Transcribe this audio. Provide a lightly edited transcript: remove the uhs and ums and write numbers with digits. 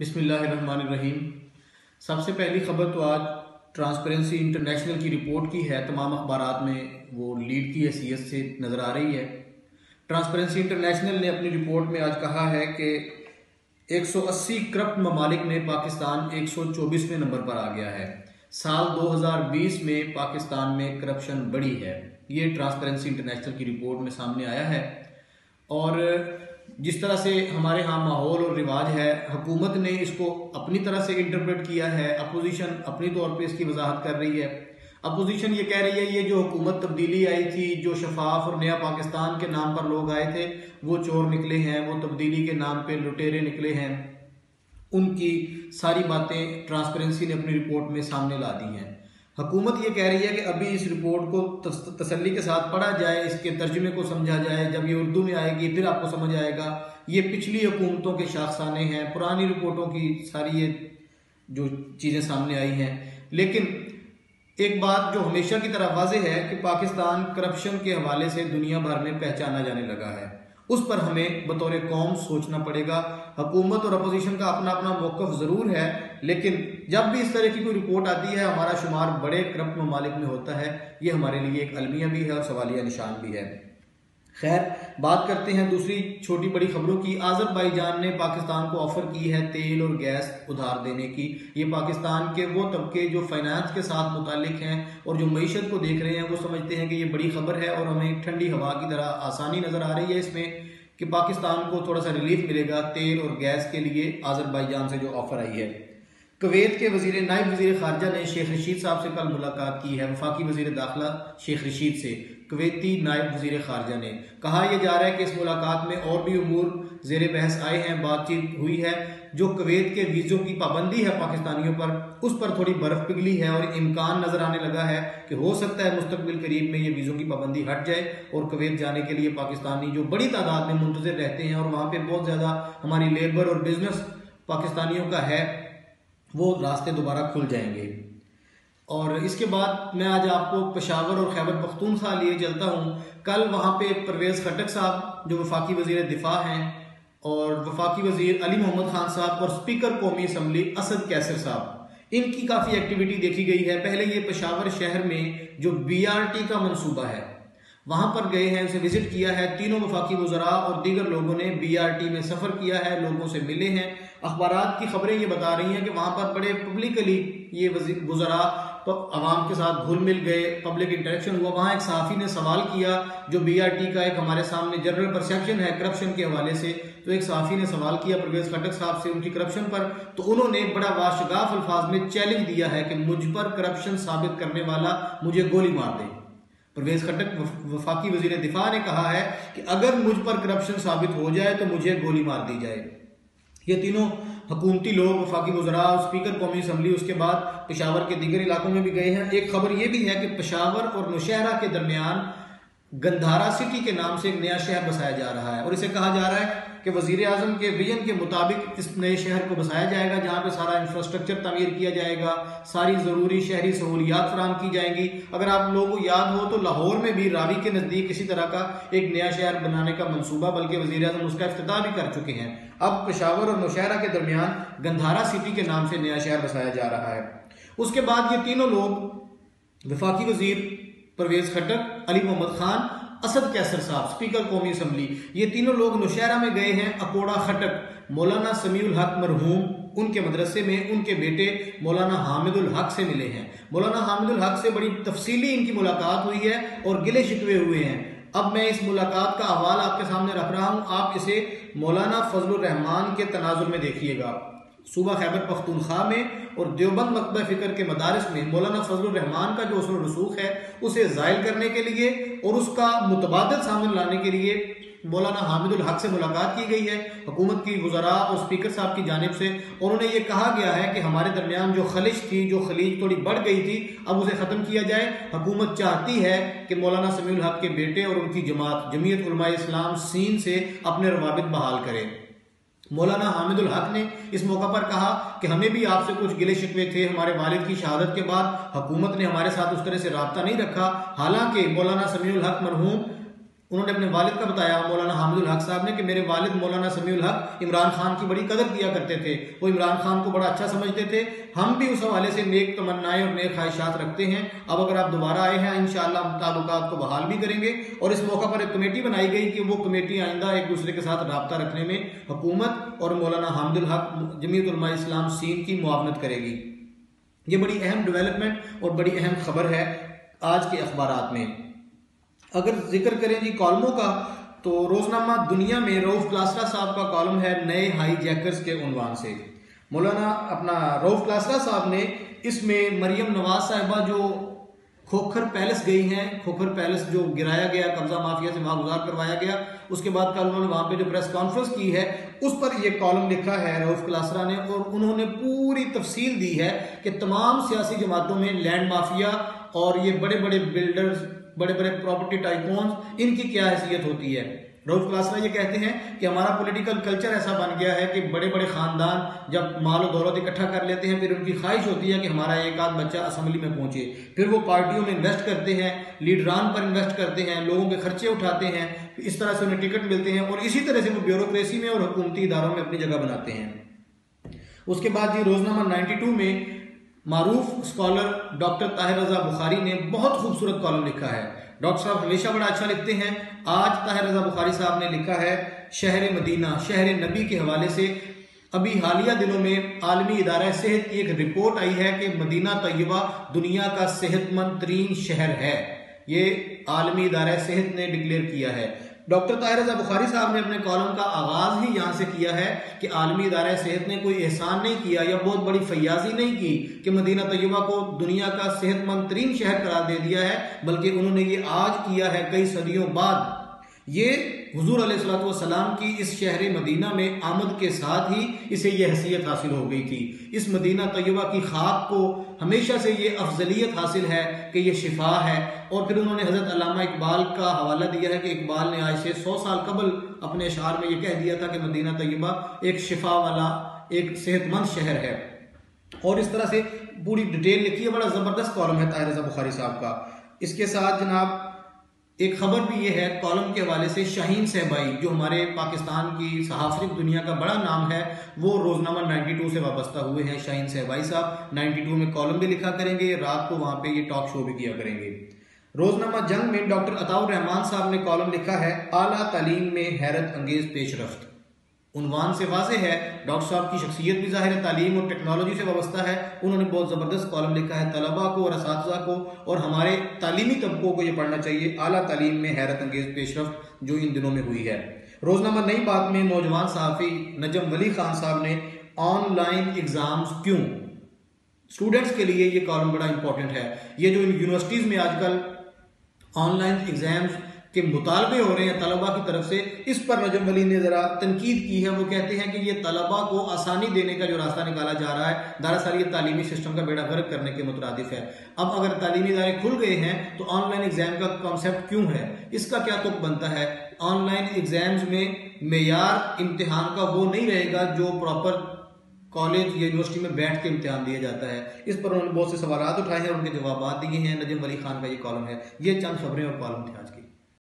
बिस्मिल्लाहिर्रहमानिर्रहीम। सबसे पहली खबर तो आज ट्रांसपेरेंसी इंटरनेशनल की रिपोर्ट की है। तमाम अखबारात में वो लीड की हैसियत से नज़र आ रही है। ट्रांसपेरेंसी इंटरनेशनल ने अपनी रिपोर्ट में आज कहा है कि 180 करप्ट ममालिक में पाकिस्तान 124वें नंबर पर आ गया है। साल 2020 में पाकिस्तान में करप्शन बढ़ी है। ये ट्रांसपेरेंसी इंटरनेशनल की रिपोर्ट में सामने आया है। और जिस तरह से हमारे यहाँ माहौल और रिवाज है, हुकूमत ने इसको अपनी तरह से इंटरप्रेट किया है। अपोजिशन अपनी तौर पे इसकी वजाहत कर रही है। अपोजिशन ये कह रही है ये जो हुकूमत तब्दीली आई थी, जो शफाफ और नया पाकिस्तान के नाम पर लोग आए थे, वो चोर निकले हैं, वो तब्दीली के नाम पे लुटेरे निकले हैं। उनकी सारी बातें ट्रांसपेरेंसी ने अपनी रिपोर्ट में सामने ला दी हैं। हुकूमत ये कह रही है कि अभी इस रिपोर्ट को तसल्ली के साथ पढ़ा जाए, इसके तर्जुमे को समझा जाए। जब ये उर्दू में आएगी फिर आपको समझ आएगा। ये पिछली हुकूमतों के शाखसाने हैं, पुरानी रिपोर्टों की सारी ये जो चीज़ें सामने आई हैं। लेकिन एक बात जो हमेशा की तरह वाज़ेह है कि पाकिस्तान करप्शन के हवाले से दुनिया भर में पहचाना जाने लगा है। उस पर हमें बतौर कौम सोचना पड़ेगा। हुकूमत और अपोजिशन का अपना अपना मौक़िफ़ ज़रूर है, लेकिन जब भी इस तरह की कोई रिपोर्ट आती है, हमारा शुमार बड़े करप्ट ममालिक में होता है। ये हमारे लिए एक अलमिया भी है और सवालिया निशान भी है। खैर, बात करते हैं दूसरी छोटी बड़ी खबरों की। अज़रबैजान ने पाकिस्तान को ऑफर की है तेल और गैस उधार देने की। ये पाकिस्तान के वो तबके जो फाइनेंस के साथ मुतालिक हैं और जो मईशत को देख रहे हैं, वो समझते हैं कि ये बड़ी खबर है और हमें ठंडी हवा की तरह आसानी नजर आ रही है इसमें कि पाकिस्तान को थोड़ा सा रिलीफ मिलेगा तेल और गैस के लिए अज़रबैजान से जो ऑफर आई है। कुवैत के नायब वज़ीर ख़ारजा ने शेख रशीद साहब से कल मुलाकात की है। वफाकी वज़ीर दाखिला शेख रशीद से कुवैती नायब वज़ीर ख़ारजा ने कहा यह जा रहा है कि इस मुलाकात में और भी उमूर ज़ेर बहस आए हैं, बातचीत हुई है। जो कुवैत के वीज़ों की पाबंदी है पाकिस्तानियों पर, उस पर थोड़ी बर्फ पिघली है और इम्कान नज़र आने लगा है कि हो सकता है मुस्तकबिल करीब में ये वीज़ों की पाबंदी हट जाए और कुवैत जाने के लिए पाकिस्तानी जो बड़ी तादाद में मुंतज़िर रहते हैं और वहाँ पर बहुत ज़्यादा हमारी लेबर और बिजनेस पाकिस्तानियों का है, वो रास्ते दोबारा खुल जाएंगे। और इसके बाद मैं आज आपको पेशावर और खैबर पख्तूनख्वा लिए चलता हूँ। कल वहाँ पे परवेज़ खटक साहब जो वफाकी वज़ीर दिफा हैं और वफाकी वज़ीर अली मोहम्मद खान साहब और स्पीकर कौमी असम्बली असद कैसर साहब, इनकी काफ़ी एक्टिविटी देखी गई है। पहले ये पेशावर शहर में जो BRT का मनसूबा है वहां पर गए हैं, उसे विजिट किया है। तीनों वफाकी वज़रा और दीगर लोगों ने BRT में सफ़र किया है, लोगों से मिले हैं। अखबारात की खबरें ये बता रही हैं कि वहां पर बड़े पब्लिकली ये वज़रा तो आवाम के साथ घुल मिल गए, पब्लिक इंटरेक्शन हुआ। वहां एक सहाफ़ी ने सवाल किया, जो BRT का एक हमारे सामने जनरल परसेप्शन है करप्शन के हवाले से, तो एक सहाफ़ी ने सवाल किया परवेज़ खटक साहब से उनकी करप्शन पर, तो उन्होंने बड़ा वाशगाफ अल्फाज में चैलेंज दिया है कि मुझ पर करप्शन साबित करने वाला मुझे गोली मार दे। परवेज़ खटक वफाकी वज़ीर दिफा ने कहा है कि अगर मुझ पर करप्शन साबित हो जाए तो मुझे गोली मार दी जाए। ये तीनों हुकूमती लोग वफाकी वज़रा और स्पीकर कौमी असम्बली उसके बाद पेशावर के दीगर इलाकों में भी गए हैं। एक खबर ये भी है कि पेशावर और नौशहरा के दरमियान गंधारा सिटी के नाम से एक नया शहर बसाया जा रहा है और इसे कहा जा रहा है कि वज़ीर आज़म के विजन के मुताबिक इस नए शहर को बसाया जाएगा, जहाँ पे सारा इंफ्रास्ट्रक्चर तमीर किया जाएगा, सारी ज़रूरी शहरी सहूलियात फराहम की जाएंगी। अगर आप लोगों को याद हो तो लाहौर में भी रावी के नज़दीक इसी तरह का एक नया शहर बनाने का मनसूबा, बल्कि वज़ीर आज़म उसका इफ्तिताह भी कर चुके हैं। अब पेशावर और नौशहरा के दरमियान गंधारा सिटी के नाम से नया शहर बसाया जा रहा है। उसके बाद ये तीनों लोग वफाकी वज़ीर परवेज़ खटक, अली मोहम्मद खान, असद कैसर साहब, स्पीकर कौमी असम्बली, ये तीनों लोग नौशहरा में गए हैं। अकोड़ा खटक मौलाना समीउल हक मरहूम उनके मदरसे में उनके बेटे मौलाना हामिदुल हक से मिले हैं। मौलाना हामिदुल हक से बड़ी तफसीली इनकी मुलाकात हुई है और गिले शिकवे हुए हैं। अब मैं इस मुलाकात का अहवाल आपके सामने रख रहा हूँ, आप इसे मौलाना फजलुर रहमान के तनाजुर में देखिएगा। सूबा खैबर पख्तूनख्वा में और देवबंद मकतब फ़िक्र के मदारिस में मौलाना फजलुर रहमान का जो उसूल रसूख है उसे ज़ायल करने के लिए और उसका मुतबादल सामने लाने के लिए मौलाना हामिदुल हक से मुलाकात की गई है हुकूमत की वज़रा और स्पीकर साहब की जानिब से। उन्होंने ये कहा गया है कि हमारे दरमियान जो खलिश थी, जो खलीज थोड़ी बढ़ गई थी, अब उसे ख़त्म किया जाए। हुकूमत चाहती है कि मौलाना समीउल हक के बेटे और उनकी जमात जमीयत उलमाए इस्लाम सीन से अपने रवाबित बहाल करें। मौलाना हामिदुल हक ने इस मौका पर कहा कि हमें भी आपसे कुछ गिले शिकवे थे। हमारे वालिद की शहादत के बाद हुकूमत ने हमारे साथ उस तरह से राब्ता नहीं रखा। हालांकि मौलाना समीउल हक मरहूम उन्होंने अपने वालिद का बताया मौलाना हामिदुल हक साहब ने कि मेरे वालिद मौलाना समीउल हक इमरान खान की बड़ी कदर किया करते थे, वो इमरान खान को बड़ा अच्छा समझते थे। हम भी उस हवाले से नेक तमन्नाएं और नेक ख्वाहिशात रखते हैं। अब अगर आप दोबारा आए हैं इंशाअल्लाह हम ताल्लुकात को बहाल भी करेंगे और इस मौका पर एक कमेटी बनाई गई कि वो कमेटी आइंदा एक दूसरे के साथ रब्ता रखने में हुकूमत और मौलाना हामिदुल हक जमीयत उलमा इस्लाम सीन की मुआवनत करेगी। ये बड़ी अहम डेवलपमेंट और बड़ी अहम खबर है आज के अखबारात में। अगर जिक्र करें जी कॉलमों का, तो रोजनामा दुनिया में रऊफ क्लासरा साहब का कॉलम है नए हाई जैकर्स के उन्वान से। मौलाना अपना रऊफ क्लासरा साहब ने इसमें मरियम नवाज साहिबा जो खोखर पैलेस गई हैं, खोखर पैलेस जो गिराया गया, कब्जा माफिया से वहां गुजार करवाया गया, उसके बाद कल उन्होंने वहां पे जो प्रेस कॉन्फ्रेंस की है उस पर यह कॉलम लिखा है रऊफ क्लासरा ने, और उन्होंने पूरी तफसील दी है कि तमाम सियासी जमातों में लैंड माफिया और ये बड़े बड़े बिल्डर्स, बड़े बड़े प्रॉपर्टी टाइकून्स, इनकी क्या हैसियत होती है। रऊफ क्लासरा ये कहते हैं कि हमारा पॉलिटिकल कल्चर ऐसा बन गया है कि बड़े बड़े खानदान जब माल और दौलत इकट्ठा कर लेते हैं, फिर उनकी ख्वाहिश होती है कि हमारा एक आध बच्चा असेंबली में पहुंचे, फिर वो पार्टियों में इन्वेस्ट करते हैं, लीडरान पर इन्वेस्ट करते हैं, लोगों के खर्चे उठाते हैं, इस तरह से उन्हें टिकट मिलते हैं और इसी तरह से वो ब्यूरोक्रेसी में और हुकूमती इदारों में अपनी जगह बनाते हैं। उसके बाद जी रोजनामा 92 में मारूफ स्कॉलर डॉक्टर ताहिर रजा बुखारी ने बहुत खूबसूरत कॉलम लिखा है। डॉक्टर साहब हमेशा बड़ा अच्छा लिखते हैं। आज ताहिर रजा बुखारी साहब ने लिखा है शहर मदीना, शहर नबी के हवाले से। अभी हालिया दिनों में आलमी इदारा सेहत की एक रिपोर्ट आई है कि मदीना तैयबा दुनिया का सेहतमंद तरीन शहर है। ये आलमी इदारा सेहत ने डिक्लेयर किया है। डॉक्टर ताहिर रजा बुखारी साहब ने अपने कॉलम का आगाज ही यहाँ से किया है कि आलमी इदारा सेहत ने कोई एहसान नहीं किया या बहुत बड़ी फैयाजी नहीं की कि मदीना तैयबा को दुनिया का सेहतमंद तरीन शहर करार दे दिया है, बल्कि उन्होंने ये आज किया है कई सदियों बाद। ये हुजूर अलैहिस्सलातु वस्सलाम की इस शहर मदीना में आमद के साथ ही इसे ये हैसियत हासिल हो गई थी। इस मदीना तैयबा की खाक को हमेशा से ये अफजलियत हासिल है कि ये शिफा है। और फिर उन्होंने हजरत अल्लामा इकबाल का हवाला दिया है कि इकबाल ने आज से 100 साल कबल अपने अशार में ये कह दिया था कि मदीना तैयबा एक शिफा वाला एक सेहतमंद शहर है। और इस तरह से पूरी डिटेल लिखी है। बड़ा जबरदस्त कॉलम है ताहिर रजा बुखारी साहब का। इसके साथ जनाब एक खबर भी ये है कॉलम के हवाले से, शाहीन सहबाई जो हमारे पाकिस्तान की सहाफिक दुनिया का बड़ा नाम है, वो रोजनामा 92 से वाबस्ता हुए हैं। शाहीन सहबाई साहब 92 में कॉलम भी लिखा करेंगे, रात को वहां पे ये टॉक शो भी किया करेंगे। रोजनामा जंग में डॉक्टर अताउर रहमान साहब ने कॉलम लिखा है आला तालीम में हैरत अंगेज पेशरफ्त। उन्वान से वाज़ेह है डॉक्टर साहब की शख्सियत भी ज़ाहिर तालीम और टेक्नोलॉजी से वाबस्ता है। उन्होंने बहुत ज़बरदस्त कॉलम लिखा है तलबा को और असातिज़ा को और हमारे तालीमी तबकों को ये पढ़ना चाहिए आला तालीम में हैरत अंगेज पेशरफ्त जो इन दिनों में हुई है। रोजनामा नई बात में नौजवान सहाफ़ी नजम वली खान साहब ने ऑनलाइन एग्जाम्स क्यों, स्टूडेंट्स के लिए ये कॉलम बड़ा इंपॉर्टेंट है। ये जो यूनिवर्सिटीज़ में आजकल ऑनलाइन एग्जाम्स के मुतालबे हो रहे हैं तलबा की तरफ से, इस पर नजम वली ने जरा तनकीद की है। वो कहते हैं कि ये तलबा को आसानी देने का जो रास्ता निकाला जा रहा है, दरअसल ये तालीमी सिस्टम का बेड़ा गर्क करने के मुतरादिफ है। अब अगर तालीमी इदारे खुल गए हैं तो ऑनलाइन एग्जाम का कॉन्सेप्ट क्यों है, इसका क्या तुक बनता है। ऑनलाइन एग्जाम्स में मेयार इम्तिहान का वो नहीं रहेगा जो प्रॉपर कॉलेज या यूनिवर्सिटी में बैठ के इम्तिहान दिया जाता है। इस पर उन्होंने बहुत से सवाल उठाए हैं और उनके जवाब दिए हैं। नजम वली खान का ये कॉलम है। ये चंद खबरें और कॉलम थे आज की।